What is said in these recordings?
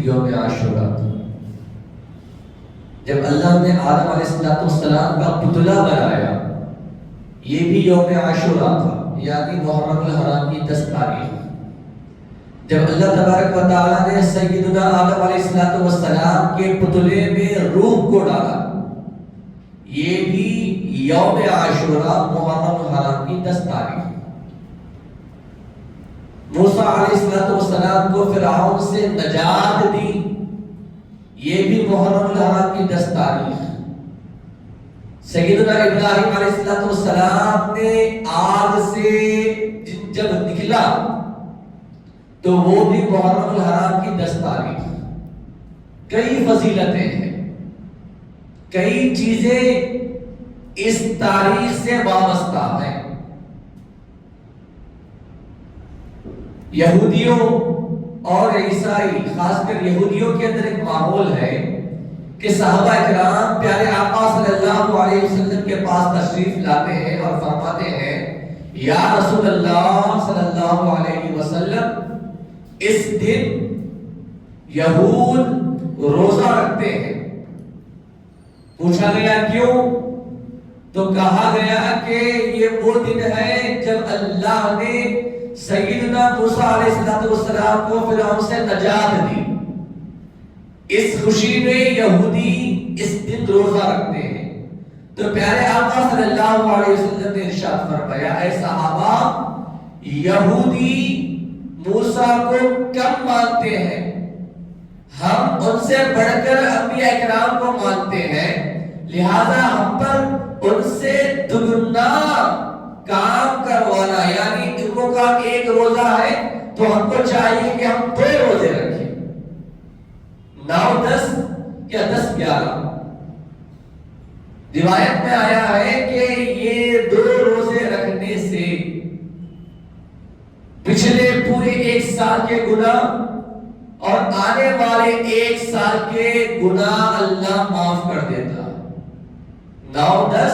یوم عاشورہ تھا، جب اللہ نے آدم علیہ السلام کا پتلا بنایا، یہ بھی یوم عاشورہ تھا، یعنی محرم الحرام کی 10 تاریخ، جب اللہ تبارک و تعالیٰ نے سیدنا آدم علیہ السلام کے پتلے میں روح کو ڈالا، یہ بھی یوم عاشورہ محرم الحرام کی 10 تاریخ۔ موسیٰ علیہ السلام کو فرعون سے نجات دی، یہ بھی محرم الحرام کی 10 تاریخ۔ سیدنا ابراہیم علیہ السلام نے آگ سے جب نکلا تو وہ بھی محرم الحرام کی 10 تاریخ۔ کئی فضیلتیں ہیں، کئی چیزیں اس تاریخ سے وابستہ ہیں۔ یہودیوں اور عیسائی، خاص کر یہودیوں کے اندر ایک ماحول ہے کہ صحابہ اکرام پیارے آقا صلی اللہ علیہ وسلم کے پاس تشریف لاتے ہیں اور فرماتے ہیں یا رسول اللہ صلی اللہ علیہ وسلم، اس دن یہود روزہ رکھتے ہیں۔ پوچھا گیا کیوں؟ تو کہا گیا کہ یہ وہ دن ہے جب اللہ نے سیدنا موسیٰ علیہ السلام کو فرعون سے نجات دی۔ اس خوشی میں یہودی اس دن روزہ رکھتے ہیں۔ تو پیارے آقا صلی اللہ علیہ وسلم نے ارشاد فرمایا، اے صحابہ، یہودی موسیٰ کو کم مانتے ہیں، ہم ان سے بڑھ کر انبیاء اکرام کو مانتے ہیں، لہذا ہم پر ان سے دگنا کام کروانا، یعنی ان کا ایک روزہ ہے تو ہم کو چاہیے کہ ہم 2 روزے رکھیں، 9 10 یا 10 11۔ روایت میں آیا ہے کہ یہ 2 روزے رکھنے سے پچھلے پورے 1 سال کے گناہ اور آنے والے 1 سال کے گناہ اللہ معاف کر دیتا۔ 9 10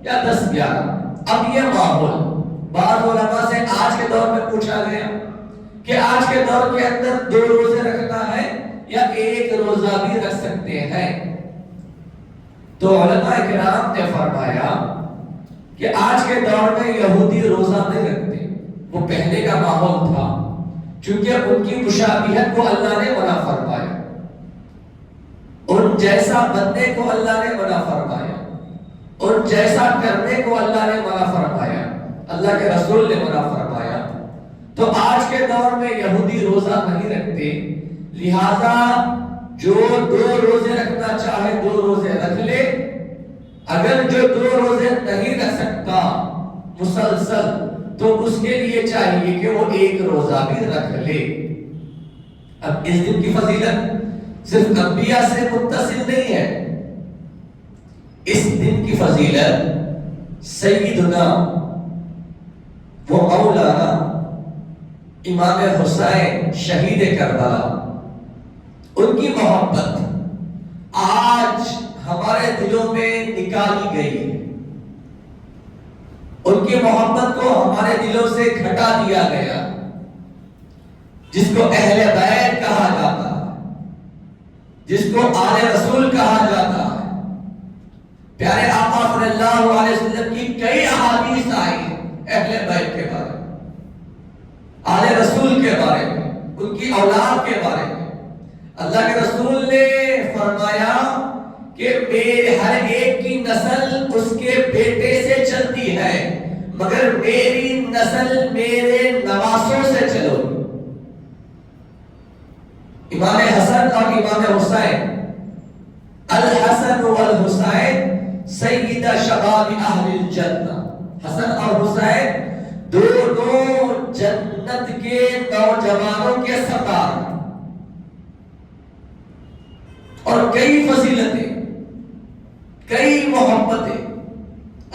یا 10 11۔ اب یہ ماحول بعض علماء سے آج کے دور میں پوچھا گیا کہ آج کے دور کے اندر 2 روزے رکھنا ہے یا 1 روزہ بھی رکھ سکتے ہیں؟ تو علماء کرام نے فرمایا کہ آج کے دور میں یہودی روزہ نہیں رکھتے، وہ پہلے کا ماحول تھا، چونکہ ان کی مشابہت کو اللہ نے منع فرمایا، ان جیسا بننے کو اللہ نے منع فرمایا، ان جیسا کرنے کو اللہ نے منع فرمایا، اللہ کے رسول نے منع فرمایا۔ تو آج کے دور میں یہودی روزہ نہیں رکھتے، لہذا جو 2 روزے رکھنا چاہے 2 روزے رکھ لے، اگر جو 2 روزے نہیں رکھ سکتا مسلسل تو اس کے لیے چاہیے کہ وہ 1 روزہ بھی رکھ لے۔ اب اس دن کی فضیلت صرف انبیاء سے متصل نہیں ہے، اس دن کی فضیلت سیدنا و مولانا امام حسین شہید کربلا، ان کی محبت آج ہمارے دلوں میں نکالی گئی ہے، ان کی محبت کو ہمارے دلوں سے گھٹا دیا گیا، جس کو اہل بیت کہا جاتا ہے، جس کو آل رسول کہا جاتا ہے۔ پیارے آقا صلی اللہ علیہ وسلم کی کئی احادیث آئی اہل بیت کے بارے میں، آل رسول کے بارے میں، ان کی اولاد کے بارے میں۔ اللہ کے رسول نے فرمایا کہ میرے ہر ایک کی نسل اس کے بیٹے سے چلتی ہے، مگر میری نسل میرے نواسوں سے چلو۔ امام حسن اور امام حسین، الحسن والحسین سیدہ شباب اہل الجنہ، حسن اور حسین دونوں جنت کے نوجوانوں کے سردار، اور کئی فضیلتیں، کئی محبتیں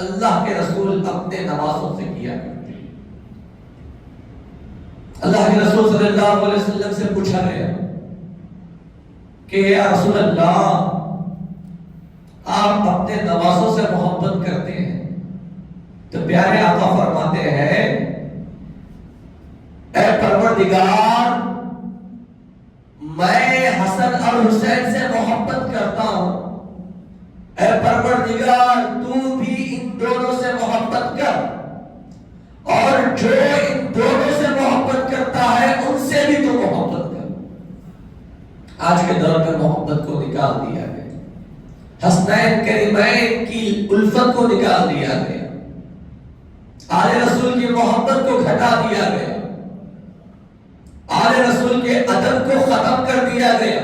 اللہ کے رسول اپنے نوازوں سے کیا کرتے ہیں۔ اللہ کے رسول صلی اللہ علیہ وسلم سے پوچھا گیا کہ یا رسول اللہ، آپ اپنے نوازوں سے محبت کرتے ہیں؟ تو پیارے آقا فرماتے ہیں، اے پروردگار، میں حسن اور حسین سے محبت کرتا ہوں، اے پروردگار تو بھی ان دونوں سے محبت کر، اور جو ان دونوں سے محبت کرتا ہے ان سے بھی تو محبت کر۔ آج کے دور میں محبت کو نکال دیا گیا، حسنین کریمین کی الفت کو نکال دیا گیا، آل رسول کی محبت کو گھٹا دیا گیا، آل رسول کے ادب کو ختم کر دیا گیا،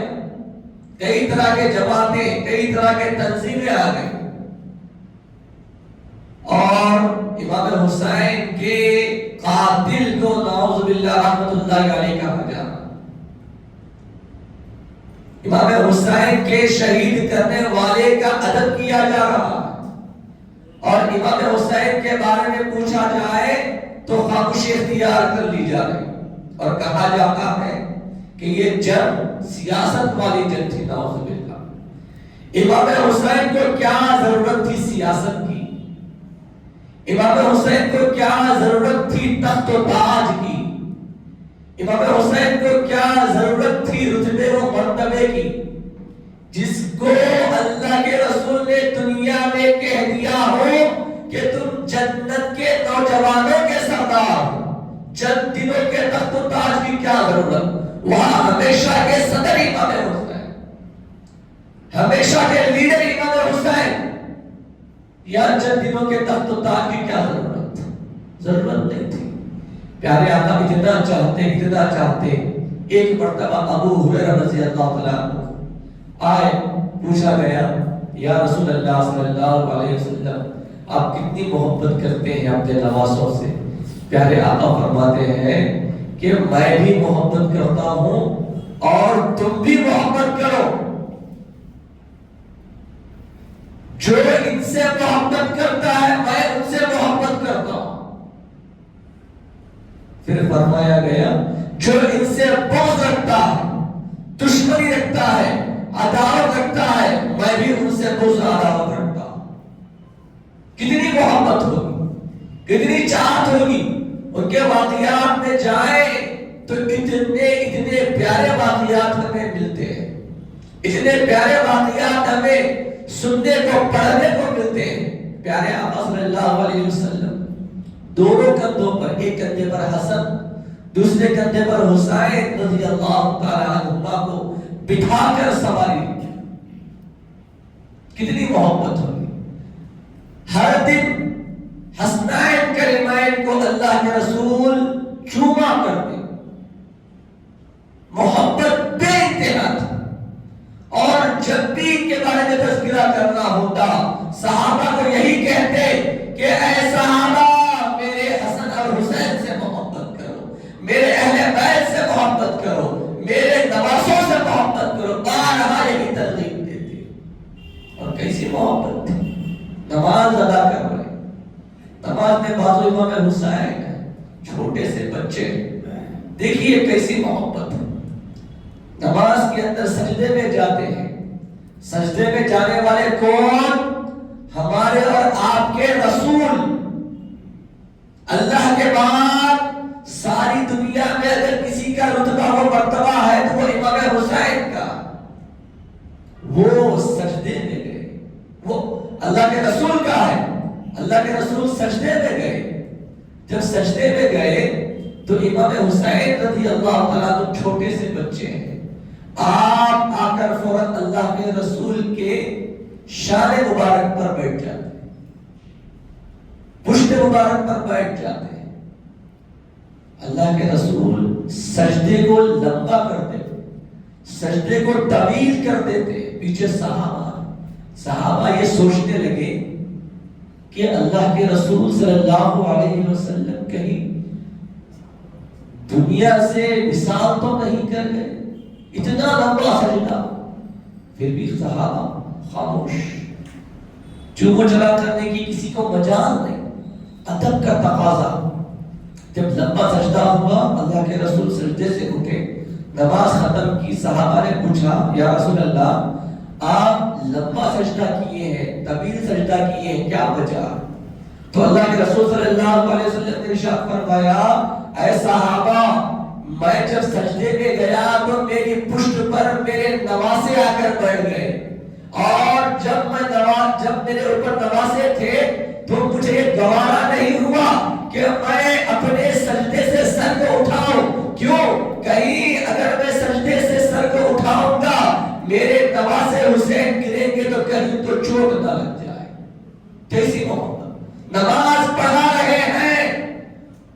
کئی طرح کے جماعتیں، کئی طرح کے تنظیمیں آ گئی، اور امام حسین کے قاتل کو نعوذ باللہ رحمت اللہ علیہ کہا جا رہا، امام حسین کے شہید کرنے والے کا ادب کیا جا رہا، اور امام حسین کے بارے میں پوچھا جائے تو خاموشی اختیار کر لی جا رہی، اور کہا جاتا ہے کہ یہ جنگ سیاست والی جنگ تھی، نعوذ باللہ۔ امام حسین کو کیا ضرورت تھی سیاست کی؟ امام حسین کو کیا ضرورت تھی تخت و تاج کی؟ امام حسین کو کیا ضرورت تھی رتبے و مرتبے کی؟ جس کو اللہ کے رسول نے دنیا میں کہہ دیا ہو کہ تم جنت کے نوجوانوں کے سردار ہو، چند دنوں کے تخت و تاج کی کیا ضرورت؟ وہاں ہمیشہ کے صدر امام حسین، ہمیشہ کے لیڈر امام حسین، یا چند دنوں کے تخت و تاج کی کیا ضرورت؟ ضرورت نہیں تھی۔ پیارے آقا اتنا چاہتے، ایک مرتبہ ابو ہریرہ رضی اللہ تعالیٰ عنہ آئے، پوچھا گیا یا رسول اللہ صلی اللہ علیہ وسلم آپ کتنی محبت کرتے ہیں اپنے نواسوں سے؟ پیارے آقا فرماتے ہیں کہ میں بھی محبت کرتا ہوں اور تم بھی محبت کرو، جو ان سے محبت کرتا ہے میں ان سے محبت کرتا ہوں۔ پھر فرمایا گیا جو ان سے بغض رکھتا ہے، دشمنی رکھتا ہے، عداوت رکھتا ہے، میں بھی ان سے بغض عداوت رکھتا ہوں۔ کتنی محبت ہوگی، کتنی چاہت ہوگی، ان کے واقعات میں جائیں تو اتنے پیارے واقعات ہمیں ملتے ہیں، اتنے پیارے واقعات ہمیں سننے کو، پڑھنے کو ملتے ہیں۔ پیارے آقا صلی اللہ علیہ وسلم دونوں کندھوں پر، ایک کندھے پر حسن، دوسرے کندھے پر حسین رضی اللہ تعالیٰ عنہما کو بٹھا کر سواری کی۔ کتنی محبت ہوگی، ہر دن حسنین کریمین کو اللہ کے رسول چوما کرتے، محبت بے انتہا تھی، اور جب بھی ان کے بارے میں تذکرہ کرنا ہوتا صحابہ کو یہی کہتے کہ اے صحابہ میرے حسن اور حسین سے محبت کرو، میرے اہل بیت سے محبت کرو، میرے نواسوں سے محبت کرو، بارہا یہی ترغیب دیتے۔ اور کیسی محبت تھی، نماز ادا کر رہے، نماز میں بازو امام حسین ہے، چھوٹے سے بچے، دیکھیے کیسی محبت ہے۔ نماز کے اندر سجدے میں جاتے ہیں، سجدے میں جانے والے کون؟ ہمارے اور آپ کے رسول۔ اللہ کے بعد ساری دنیا میں اگر کسی کا رتبہ و مرتبہ ہے تو وہ امام حسین کا، وہ سجدے میں گئے، وہ اللہ کے رسول کا ہے، اللہ کے رسول سجدے میں گئے۔ جب سجدے میں گئے تو امام حسین رضی اللہ تعالیٰ عنہ چھوٹے سے بچے ہیں، آپ آ کر فوراً اللہ کے رسول کے شان مبارک پر بیٹھ جاتے ہیں، پشت مبارک پر بیٹھ جاتے ہیں۔ اللہ کے رسول سجدے کو لمبا کر دیتے، سجدے کو طویل کر دیتے۔ پیچھے صحابہ یہ سوچنے لگے کہ اللہ کے رسول صلی اللہ علیہ وسلم کہیں دنیا سے وصال تو نہیں کر گئے، اتنا لمبا سجدہ۔ پھر بھی صحابہ خاموش، چوم و چلا کرنے کی کسی کو مجال نہیں، ادب کا تقاضا۔ جب لمبا سجدہ ہوا اللہ کے رسول سجدے سے اٹھے، نماز ختم کی، صحابہ نے پوچھا یا رسول اللہ آپ لمبا سجدہ کیے ہیں، طویل سجدہ کیے ہیں، کیا وجہ؟ تو اللہ کے رسول صلی اللہ علیہ وسلم نے ارشاد فرمایا اے صحابہ میں جب سجدے میں گیا تو میری پشت پر میرے نواسے آ کر بیٹھ گئے، اور جب میرے اوپر نواسے تھے تو مجھے یہ گوارا نہیں ہوا کہ میں اپنے سجدے سے سر کو اٹھاؤں۔ کیوں؟ کہیں اگر میں سجدے سے سر کو اٹھاؤں گا، میرے نواسے حسین گریں گے تو کہیں تو چوٹ نہ لگ جائے۔ کیسی محبت! نماز پڑھا رہے ہیں،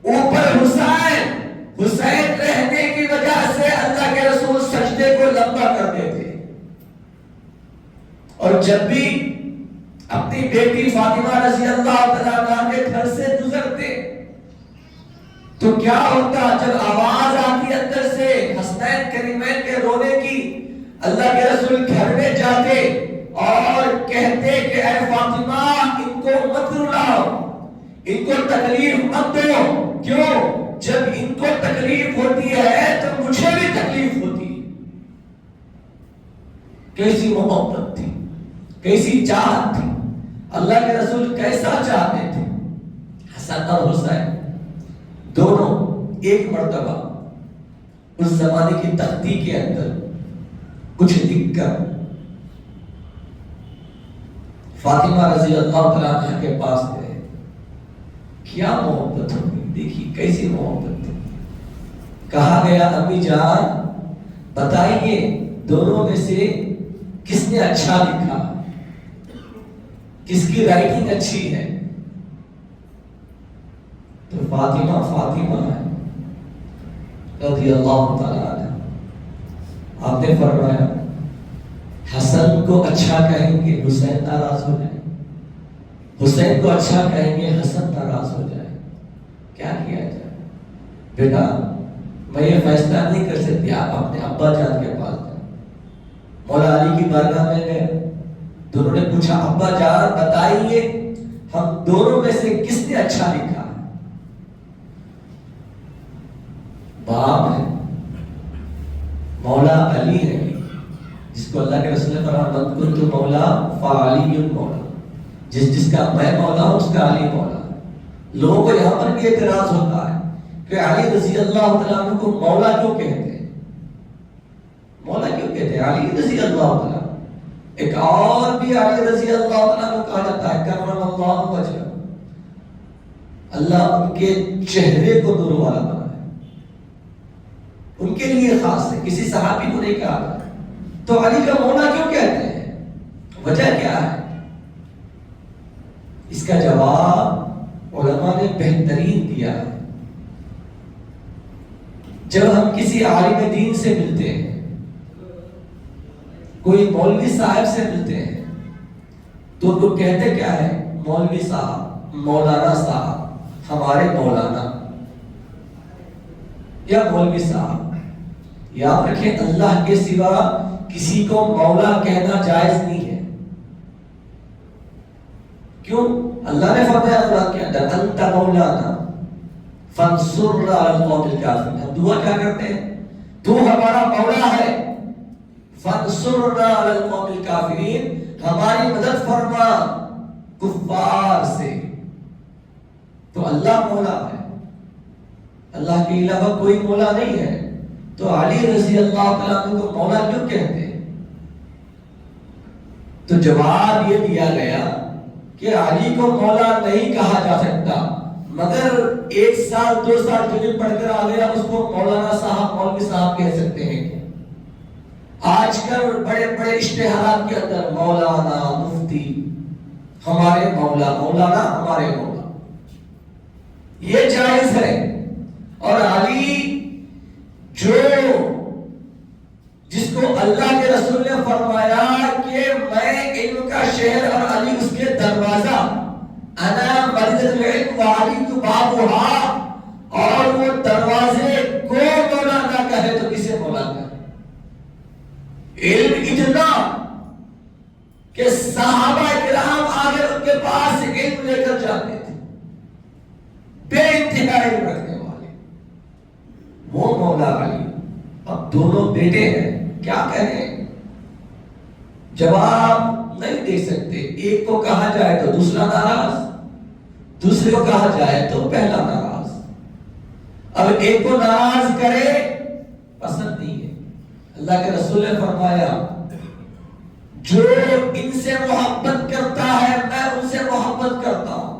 اوپر حسین رہنے کی وجہ سے اللہ کے رسول سجدے کو لمبا کر دیتے، اور جب بھی اپنی بیٹی فاطمہ رضی اللہ تعالیٰ عنہا کے گھر سے گزرتے تو کیا ہوتا؟ جب آواز آتی اندر سے حسنین کریمین کے رونے کی، اللہ کے رسول گھر میں جاتے اور کہتے کہ اے فاطمہ، ان کو مت رلاؤ، ان کو تکلیف مت دو۔ کیوں؟ جب ان کو تکلیف ہوتی ہے تو مجھے بھی تکلیف ہوتی ہے۔ کیسی محبت تھی، کیسی چاہت تھی! اللہ کے رسول کیسا چاہتے تھے! حسن اور حسین دونوں ایک مرتبہ اس زمانے کی تختی کے اندر کچھ لکھ کر فاطمہ رضی اللہ تعالیٰ عنہ کے پاس گئے۔ کیا محبت ہوگی! دیکھیے کیسی محبت تھی۔ کہا گیا امی جان بتائیے دونوں میں سے کس نے اچھا لکھا، کس کی رائٹنگ اچھی ہے؟ تو فاطمہ ہے رضی اللہ تعالیٰ عنہ۔ آپ نے فرمایا حسن کو اچھا کہیں گے حسین ناراض ہو جائے، حسین کو اچھا کہیں گے حسن ناراض ہو جائے، کیا کیا جائے؟ بیٹا میں یہ فیصلہ نہیں کر سکتی، آپ اپنے ابا جان کے پاس جائیں۔ مولا علی کی بارگاہ میں گئے، دونوں نے پوچھا ابا جان بتائیے ہم دونوں میں سے کس نے اچھا لکھا؟ باپ ہے، مولا علی ہے، جس کو اللہ کے رسول نے فرمایا من کنت مولا فعلی مولا، جس کا میں مولا ہوں اس کا علی مولا۔ لوگوں کو یہاں پر بھی اعتراض ہوتا ہے کہ علی رضی اللہ تعالیٰ عنہ کو مولا کیوں کہتے ہیں؟ مولا کیوں کہتے ہیں علی رضی اللہ تعالیٰ؟ ایک اور بھی علی رضی اللہ تعالیٰ کو کہا جاتا ہے کرم اللہ وجہ، اللہ ان کے چہرے کو نور والا بنا ہے، ان کے لیے خاص ہے، کسی صحابی کو نہیں کہا جاتا۔ تو علی کا مولا کیوں کہتے ہیں؟ وجہ کیا ہے؟ اس کا جواب علماء نے بہترین دیا ہے۔ جب ہم کسی عالم دین سے ملتے ہیں، کوئی مولوی صاحب سے ملتے ہیں، تو ان کو کہتے کیا ہے؟ مولوی صاحب، مولانا صاحب، ہمارے مولانا یا مولوی صاحب۔ یاد رکھیں اللہ کے سوا کسی کو مولا کہنا جائز نہیں ہے۔ کیوں؟ اللہ نے فرمایا قرآن کے اندر انت مولانا فانصرنا علی القوم الکافرین۔ ہم دعا کیا کرتے ہیں؟ تو ہمارا مولا ہے، فانصرنا علی القوم الکافرین، ہماری مدد فرما کفار سے۔ تو اللہ مولا ہے، اللہ کے علاوہ کوئی مولا نہیں ہے۔ تو علی رضی اللہ تعالیٰ عنہ کو مولا کیوں کہتے ہیں؟ تو جواب یہ دیا گیا کہ علی کو مولا نہیں کہا جا سکتا، مگر 1 سال 2 سال جو بھی پڑھ کر آ گیا اس کو مولانا صاحب، مولوی صاحب کہہ سکتے ہیں۔ آج کل بڑے بڑے اشتہارات کے اندر مولانا، مفتی، ہمارے مولا، مولانا ہمارے مولا، یہ جائز ہے۔ اور علی جس کو اللہ کے رسول نے فرمایا کہ میں علم کا شہر اور علی اس کے دروازہ، انا مدینۃ العلم وعلی بابھا، اور وہ دروازے کو مولا نہ کہے تو کسے مولا کہے؟ علم اتنا کہ صحابہ کرام آگے ان کے پاس علم لے کر جاتے تھے، بے انتہا علم رکھنے والے، وہ مولا علی۔ اب دونوں بیٹے ہیں، کیا کہیں؟ جواب نہیں دے سکتے۔ ایک کو کہا جائے تو دوسرا ناراض، دوسرے کو کہا جائے تو پہلا ناراض۔ اب ایک کو ناراض کرے پسند نہیں ہے. اللہ کے رسول نے فرمایا جو ان سے محبت کرتا ہے میں ان سے محبت کرتا ہوں,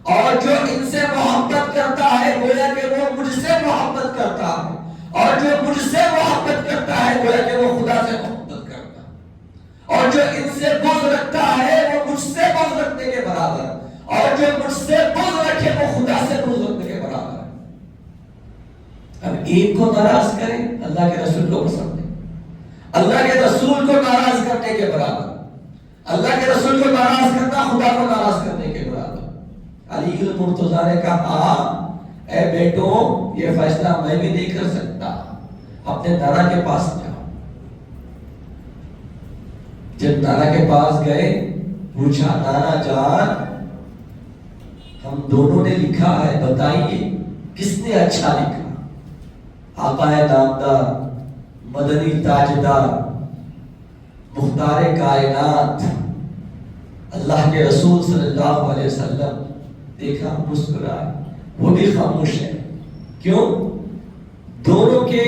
اور جو ان سے محبت کرتا ہے گویا کہ وہ مجھ سے محبت کرتا ہے, اور جو مجھ سے محبت کرتا ہے گویا کہ وہ خدا سے محبت کرتا ہے, اور جو ان سے بغض رکھتا ہے وہ مجھ سے بغض رکھنے کے برابر, اور جو مجھ سے بغض رکھے وہ خدا سے بغض رکھنے کے برابر ہے. اب ایک کو ناراض کریں اللہ کے رسول کو پسند ہے, اللہ کے رسول کو ناراض کرنے کے برابر, اللہ کے رسول کو ناراض کرنا خدا کو ناراض کرنے کے برابر. علی المرتضیٰ نے کہا اے بیٹو یہ فیصلہ میں بھی نہیں کر سکتا, اپنے دادا کے پاس جاؤ. جب دادا کے پاس گئے پوچھا نانا جان ہم دونوں نے لکھا ہے بتائیے کس نے اچھا لکھا. آقا نامدار مدنی تاجدار مختار کائنات اللہ کے رسول صلی اللہ علیہ وسلم دیکھا مسکرائے, وہ بھی خاموش ہے. کیوں؟ دونوں کے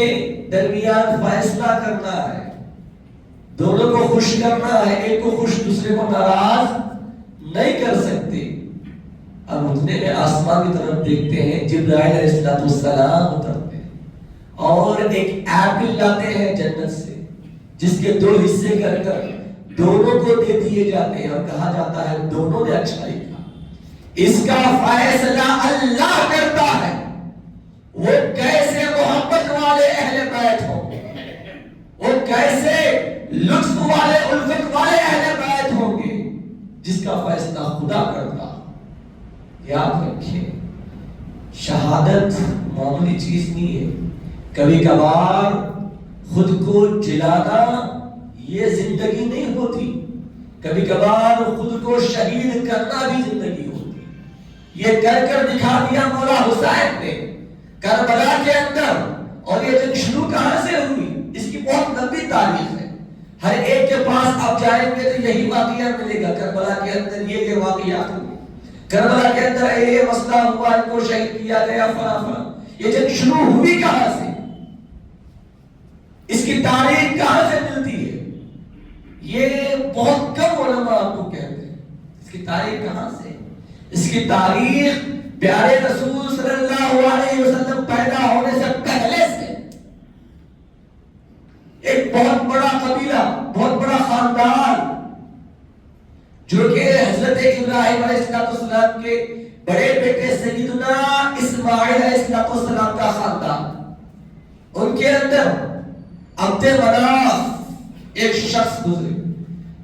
درمیان فیصلہ کرنا ہے, دونوں کو خوش کرنا ہے, ایک کو خوش دوسرے کو ناراض نہیں کر سکتے. اب اتنے میں آسمان کی طرف دیکھتے ہیں جبرائیل علیہ السلام اترتے ہیں اور ایک ایپل لاتے ہیں جنت سے جس کے 2 حصے کر کر دونوں کو دے دیے جاتے ہیں اور کہا جاتا ہے دونوں نے اچھا لکھا. اس کا فیصلہ اللہ کرتا ہے. وہ کیسے محبت والے اہل بیت ہوں گے, وہ کیسے لطف والے الفت والے اہل بیت ہوں گے جس کا فیصلہ خدا کرتا. یاد رکھیں شہادت معمولی چیز نہیں ہے. کبھی کبھار خود کو جلانا یہ زندگی نہیں ہوتی, کبھی کبھار خود کو شہید کرنا بھی زندگی ہوتی. یہ کر کر دکھا دیا مولا حسین نے کربلا کے اندر. اور یہ جنگ شروع کہاں سے ہوئی اس کی بہت لمبی تاریخ ہے. ہر ایک کے پاس آپ جائیں گے تو یہی واقعہ ملے گا, کربلا کے اندر یہ واقعات ہوئے, کربلا کے اندر یہ مسئلہ ہوا, ان کو شہید کیا گیا فلاں فلاں. یہ جنگ شروع ہوئی کہاں سے, اس کی تاریخ کہاں سے ملتی ہے؟ یہ بہت کم علماء آپ کو کہتے ہیں اس کی تاریخ کہاں سے. اس کی تاریخ پیارے رسول صلی اللہ علیہ وسلم پیدا ہونے سے پہلے سے ایک بہت بڑا قبیلہ, بہت بڑا خاندان جو کہ حضرت ابراہیم علیہ السلام کے بڑے بیٹے سیدنا اسماعیل علیہ السلام کا خاندان, ان کے اندر عبد مناف ایک شخص گزرے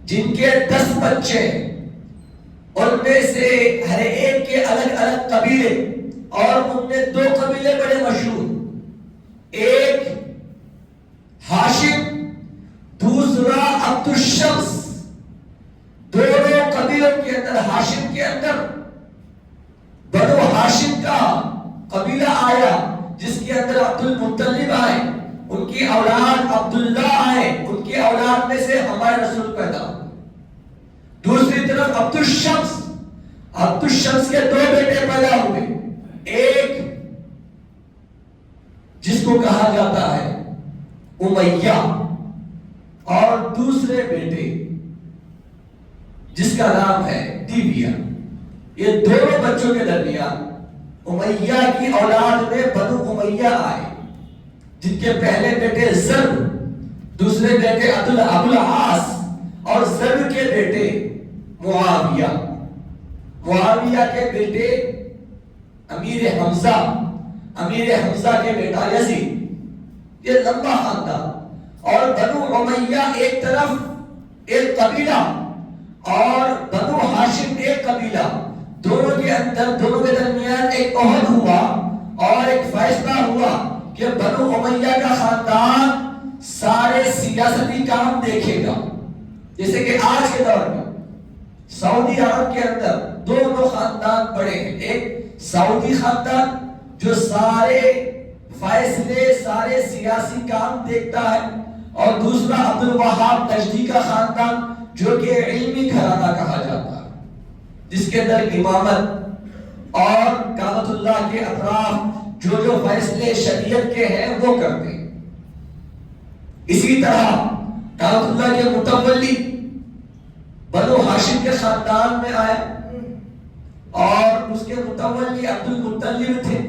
جن کے 10 بچے, ان میں سے ہر ایک کے الگ الگ قبیلے, اور ان میں 2 قبیلے بڑے مشہور, ایک ہاشم دوسرا عبد الشمس. دونوں قبیلوں کے اندر ہاشم کے اندر بنو ہاشم کا قبیلہ آیا جس کے اندر عبد المطلب آئے, ان کی اولاد عبداللہ آئے, ان کی اولاد میں سے ہمارے رسول پیدا ہوئے. دوسری طرف عبد الشمس کے 2 بیٹے پیدا ہوئے, ایک جس کو کہا جاتا ہے امیہ, اور دوسرے بیٹے جس کا نام ہے دیبیہ. یہ دونوں بچوں کے درمیان امیہ کی اولاد میں بنو امیہ آئے جن کے پہلے بیٹے زر, دوسرے بیٹے ابو العاص, اور زر کے بیٹے معاویہ. معاویہ کے بیٹے امیر حمزہ کے بیٹا یزید. یہ لمبا خاندان. اور بنو امیہ ایک طرف ایک قبیلہ اور بنو ہاشم ایک قبیلہ, دونوں کے درمیان ایک عہد ہوا اور ایک فیصلہ ہوا کہ بنو امیہ کا خاندان سارے سیاسی کام دیکھے گا. جیسے کہ آج کے دور میں سعودی عرب کے اندر 2 خاندان بڑے ہیں, ایک سعودی خاندان جو سارے فیصلے سارے سیاسی کام دیکھتا ہے, اور دوسرا عبد الوہاب نجدی کا خاندان جو کہ علمی گھرانہ کہا جاتا ہے جس کے اندر امامت اور کعبۃ اللہ کے اطراف جو فیصلے شریعت کے ہیں وہ کرتے ہیں. اسی طرح کعبۃ اللہ کے متولی بنو ہاشم کے خاندان میں آیا اور اس کے متولی عبد المطلب تھے.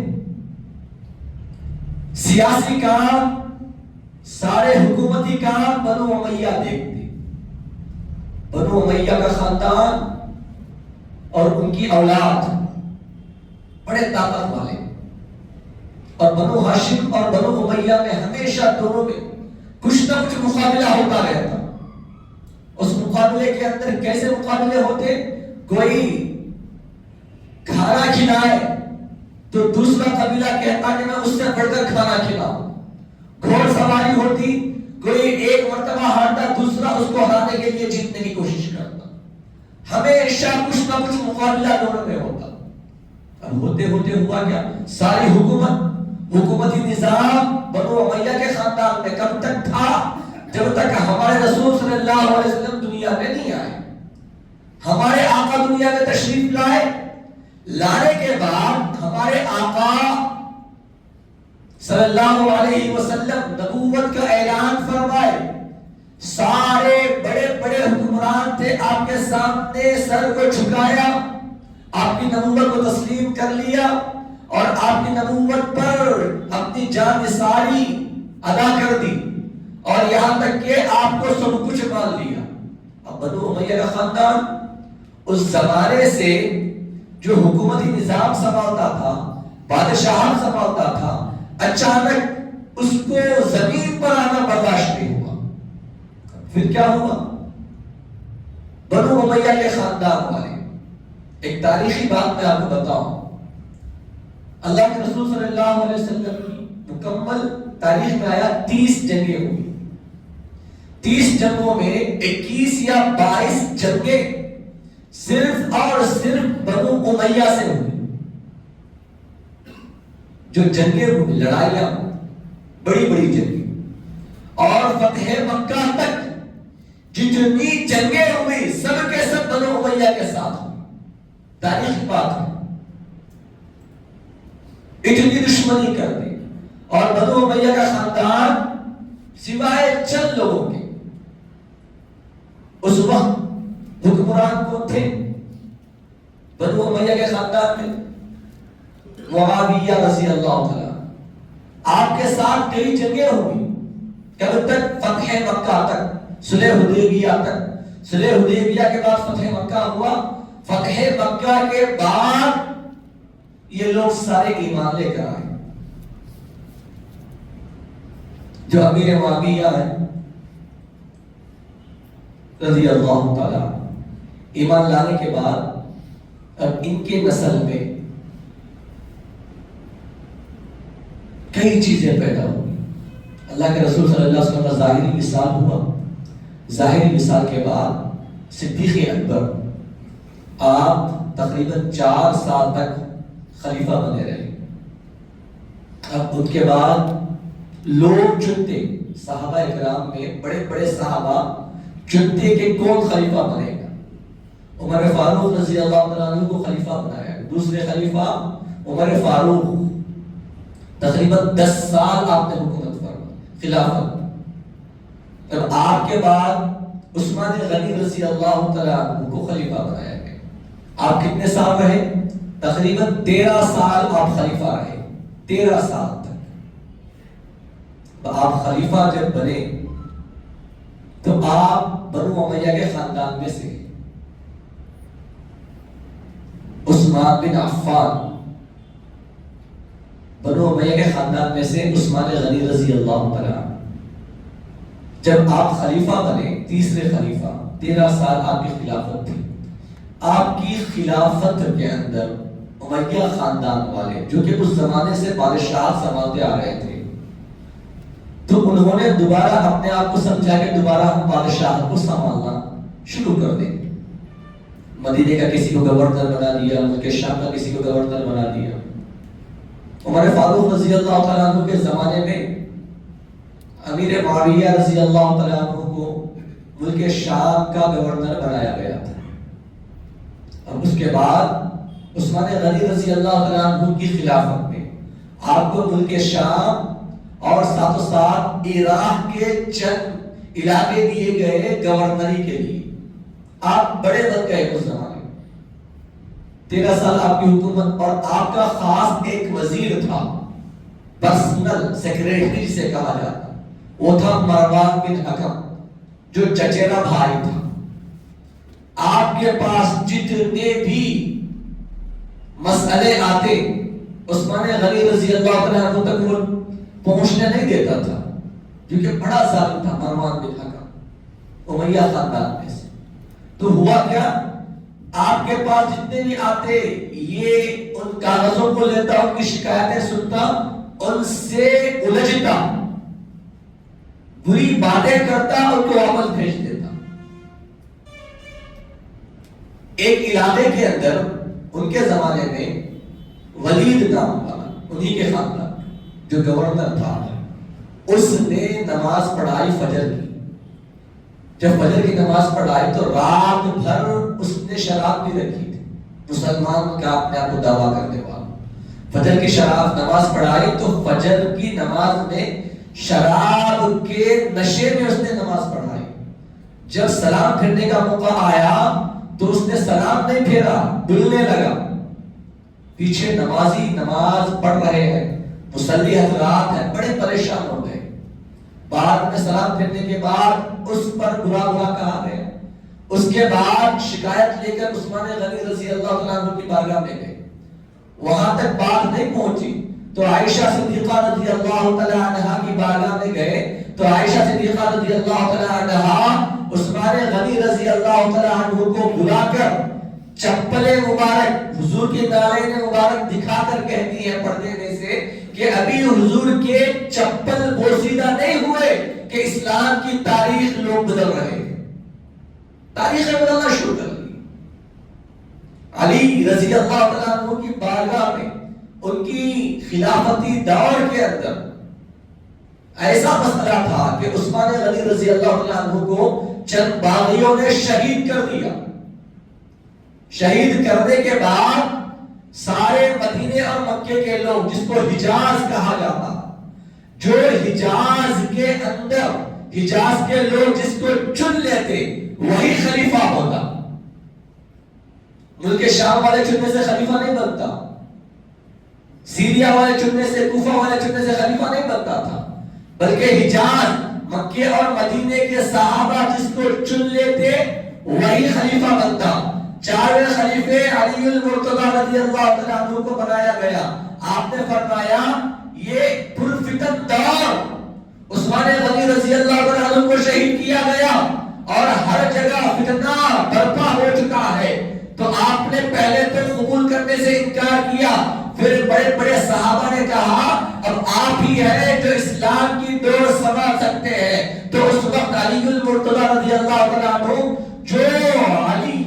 سیاسی کام، سارے حکومتی کام بنو امیہ دیکھتے. بنو امیہ کا خاندان اور ان کی اولاد بڑے طاقت والے، اور بنو ہاشم اور بنو امیہ میں ہمیشہ دونوں میں کچھ نہ کچھ مقابلہ ہوتا رہتا. اس مقابلے کے اندر کیسے مقابلے ہوتے؟ کوئی کھانا کھلائے تو دوسرا قبیلہ کہتا کہ میں اس سے بڑھ کر کھانا کھلاؤں. گھوڑ سواری ہوتی، کوئی ایک مرتبہ ہارتا، دوسرا اس کو ہرانے کے لیے جیتنے کی کوشش کرتا. ہمیشہ کچھ نہ کچھ مقابلہ دونوں میں ہوتا. اب ہوتے ہوتے ہوا کیا؟ ساری حکومتی نظام بنو امیہ کے خاندان میں کب تک تھا؟ جب تک ہمارے رسول صلی اللہ علیہ وسلم دنیا میں نہیں آئے. ہمارے آقا دنیا میں تشریف لائے، لانے کے بعد ہمارے آقا صلی اللہ علیہ وسلم نبوت کا اعلان فرمائے. سارے بڑے بڑے حکمران تھے، آپ کے سامنے سر کو جھکایا، آپ کی نبوت کو تسلیم کر لیا اور آپ کی نبوت پر اپنی جان نثاری ادا کر دی، اور یہاں تک کہ آپ کو سب کچھ مان لیا. اب بنو امیہ کا خاندان اس زمانے سے جو حکومتی نظام سنبھالتا تھا، بادشاہت سنبھالتا تھا، اچانک اس کو زمین پر آنا برداشت نہیں ہوا. پھر کیا ہوا؟ بنو امیہ کے خاندان والے، ایک تاریخی بات میں آپ کو بتاؤں، اللہ کے رسول صلی اللہ علیہ وسلم کی مکمل تاریخ میں آیا 30 جنگیں ہوئی. 30 جنگوں میں 21 یا 22 جنگیں صرف اور صرف بنو امیہ سے ہوئی. جو جنگیں ہوئی، لڑائیاں، بڑی بڑی جنگیں، اور فتح مکہ تک جتنی جنگیں ہوئی سب کے سب بنو امیہ کے ساتھ ہوئی. تاریخ کی بات ہے. اتنی دشمنی کر دی، اور بنو امیہ کا خاندان سوائے چند لوگوں کے، اس وقت حکمران کون تھے بنو امیہ کے خاندان میں؟ معاویہ رضی اللہ تعالی. آپ کے ساتھ کئی جنگیں ہوئی، کب تک؟ فتح مکہ تک، صلح حدیبیہ تک. صلح حدیبیہ کے بعد فتح مکہ ہوا. فتح مکہ کے بعد یہ لوگ سارے ایمان لے کر آئے. جو امیر معاویہ ہیں رضی اللہ تعالی، ایمان لانے کے بعد اب ان کے نسل میں کئی چیزیں پیدا ہوئی. اللہ کے رسول صلی اللہ علیہ وسلم کا ظاہری وصال ہوا. ظاہری وصال کے بعد صدیق اکبر آپ تقریباً 4 سال تک خلیفہ بنے رہے. اب ان کے بعد لوگ چنتے، صحابہ اکرام میں بڑے بڑے صحابہ چنتے کہ کون خلیفہ بنے گا. عمر فاروق رضی اللہ تعالیٰ عنہ کو خلیفہ بنایا. دوسرے خلیفہ عمر فاروق، تقریباً 10 سال آپ نے حکومت فرمائی، خلافت. تب آپ کے بعد عثمان غنی رضی اللہ تعالیٰ عنہ کو خلیفہ بنایا گیا. آپ کتنے سال رہے؟ تقریباً 13 سال آپ خلیفہ رہے. 13 سال تک. آپ خلیفہ جب بنے تو آپ بنو امیہ کے خاندان میں سے عثمان بن عفان، بنو امیہ کے خاندان میں سے عثمان غنی رضی اللہ تعالیٰ. جب آپ خلیفہ بنے، تیسرے خلیفہ، 13 سال آپ کی خلافت تھی. آپ کی خلافت کے اندر امیہ خاندان والے جو کہ اس زمانے سے بادشاہت سنبھالتے آ رہے تھے، تو انہوں نے دوبارہ اپنے آپ کو سمجھا کہ دوبارہ ہم بادشاہت کو سنبھالنا شروع کر دیں. مدینے کا کسی کو گورنر بنا دیا، ملک شام کا کسی کو گورنر بنا دیا. عمر فاروق رضی اللہ تعالیٰ عنہ کے زمانے میں امیر معاویہ رضی اللہ تعالیٰ عنہ کو ملک شام کا گورنر بنایا گیا تھا. اب اس کے بعد عثمان غنی رضی اللہ تعالیٰ عنہ کی خلافت میں آپ کو ملک شام اور ساتھ ساتھ عراق کے چند علاقے دیے گئے گورنری کے لیے. آپ بڑے بن گئے اس زمانے میں. 13 سال آپ کی حکومت اور آپ کا خاص ایک وزیر تھا, پرسنل سیکریٹری سے کہا جاتا, وہ تھا مروان بن حکم جو چچیرا بھائی تھا. آپ کے پاس جتنے بھی مسئلے آتے عثمان غنی رضی اللہ عنہ تک وہ پہنچنے نہیں دیتا تھا, کیونکہ بڑا ظالم تھا مروان بن حکم امیہ خاندان میں سے. تو ہوا کیا, آپ کے پاس جتنے بھی آتے یہ ان کاغذوں کو لیتا, ان کی شکایتیں سنتا, ان سے الجھتا, بری باتیں کرتا اور کو عمل بھیج دیتا. ایک علاقے کے اندر ان کے زمانے میں ولید نام والا انہی کے خاندان جو گورنر تھا, اس نے نماز پڑھائی فجر کی. جب فجر کی نماز پڑھائی تو رات بھر اس نے شراب بھی رکھی تھی. مسلمان کا اپنے آپ کو دعویٰ کرنے والا, فجر کی شراب نماز پڑھائی تو فجر کی نماز میں شراب کے نشے میں اس نے نماز پڑھائی. جب سلام پھیرنے کا موقع آیا تو اس نے سلام نہیں پھیرا, ڈلنے لگا. پیچھے نمازی نماز پڑھ رہے ہیں, مصلی حضرات ہیں, بڑے پریشان ہو گئے. بعد میں سلام پھیرنے کے بعد اس پر برا کہا گیا. اس کے بعد شکایت لے کر عثمان غنی رضی اللہ عنہ کی بارگاہ میں گئے. وہاں تک بات نہیں پہنچی تو عائشہ صدیقہ رضی اللہ تعالی عنہا کی بارگاہ میں گئے تو عائشہ صدیقہ رضی اللہ تعالی عنہا عثمان غنی رضی اللہ تعالی عنہ کو بلا کر چپل مبارک حضور کے نالین مبارک دکھا کر کہتی ہے پردے میں سے کہ ابھی حضور کے چپل بوسیدہ نہیں ہوئے کہ اسلام کی تاریخ لوگ بدل رہے ہیں. تاریخیں بدلنا شروع کر دی. علی رضی اللہ تعالیٰ عنہ کی بارگاہ میں ان کی خلافتی دور کے اندر ایسا مسئلہ تھا کہ عثمان غنی رضی اللہ تعالیٰ عنہ کو چند باغیوں نے شہید کر دیا. شہید کرنے کے بعد سارے مدینے اور مکے کے لوگ, جس کو حجاز کہا جاتا, جو حجاز کے اندر حجاز کے لوگ جس کو چن لیتے وہی خلیفہ ہوتا. ملک شام والے چننے سے خلیفہ نہیں بنتا, سیریا والے چننے سے, کوفہ والے چننے سے خلیفہ نہیں بنتا تھا, بلکہ حجاز مکے اور مدینے کے صحابہ جس کو چن لیتے وہی خلیفہ بنتا. 4 خلیفے علی المرتضی رضی اللہ تعالیٰ عنہ کو بنایا گیا. آپ نے فرمایا یہ پرفتن دور عثمان غنی رضی اللہ تعالیٰ عنہ کو شہید کیا گیا اور ہر جگہ فتنہ برپا ہو چکا ہے, تو آپ نے پہلے تو قبول کرنے سے انکار کیا, پھر بڑے بڑے صحابہ نے کہا اب آپ ہی ہیں جو اسلام کی ڈور سنبھال سکتے ہیں. تو اس وقت علی المرتضی رضی اللہ تعالیٰ عنہ, جو علی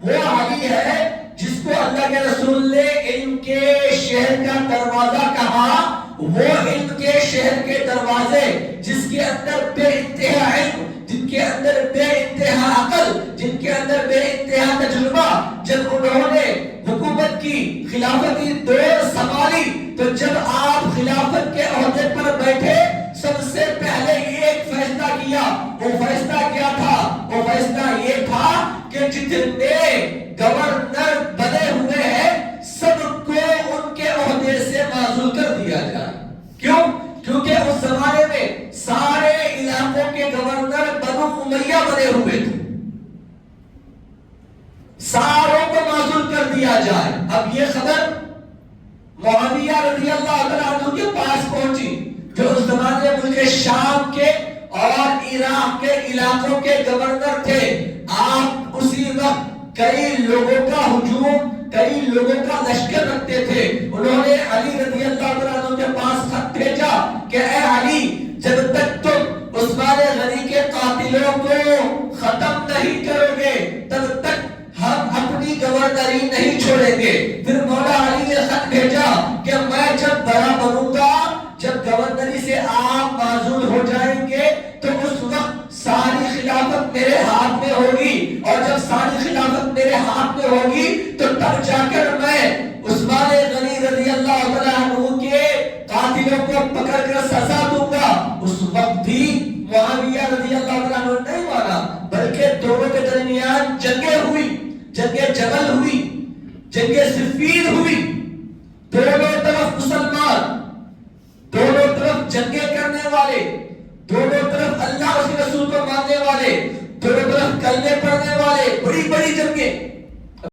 وہ علی ہے جس کو اللہ کے رسول نے ان کے شہر کا دروازہ کہا, وہ ان کے شہر کے دروازے جس کے اندر بے انتہا علم, جن کے اندر بے انتہا عقل, جن کے اندر بے انتہا تجربہ, جب انہوں نے حکومت کی خلافتی دور سنبھالی تو جب آپ خلافت کے عہدے پر بیٹھے سب سے پہلے ایک فیصلہ کیا. وہ فیصلہ کیا تھا؟ وہ فیصلہ یہ تھا کہ جتنے گورنر بنے ہوئے ہیں سب کو ان کے عہدے سے معزول کر دیا جائے. کیوں؟ کیونکہ اس زمانے میں سارے علاقوں کے گورنر بنو امیہ بنے ہوئے تھے, ساروں کو معزول کر دیا جائے. اب یہ خبر معاویہ رضی اللہ تعالیٰ عنہ کے پاس پہنچی جو اس زمانے میں ملک شام کے اور عراق کے علاقوں کے گورنر تھے. آپ اسی وقت کئی لوگوں کا ہجوم, کئی لوگوں کا لشکر رکھتے تھے. انہوں نے علی رضی اللہ تعالیٰ عنہ کے پاس خط بھیجا کہ اے علی, جب تک تم عثمان غنی کے قاتلوں کو ختم نہیں کرو گے تب تک ہم اپنی گورنری نہیں چھوڑیں گے. پھر مولا علی نے خط بھیجا کہ میں جب بڑا بنوں گا, جب گورنری سے آپ معزول ہو جائیں گے تو اس وقت ساری خلافت میرے ہاتھ میں ہوگی, اور جب ساری خلافت میرے ہاتھ میں ہوگی تو تب جا کر میں عثمان غنی رضی اللہ تعالیٰ عنہ کے قاتلوں کو پکڑ کر کر سزا دوں گا، اس وقت بھی معاویہ رضی اللہ عنہ نے نہیں مانا، بلکہ دونوں کے درمیان جنگیں ہوئی، جنگ جبل ہوئی، جنگ صفین ہوئی، دونوں طرف مسلمان، دونوں طرف جنگیں کرنے والے، دونوں طرف اللہ اس کے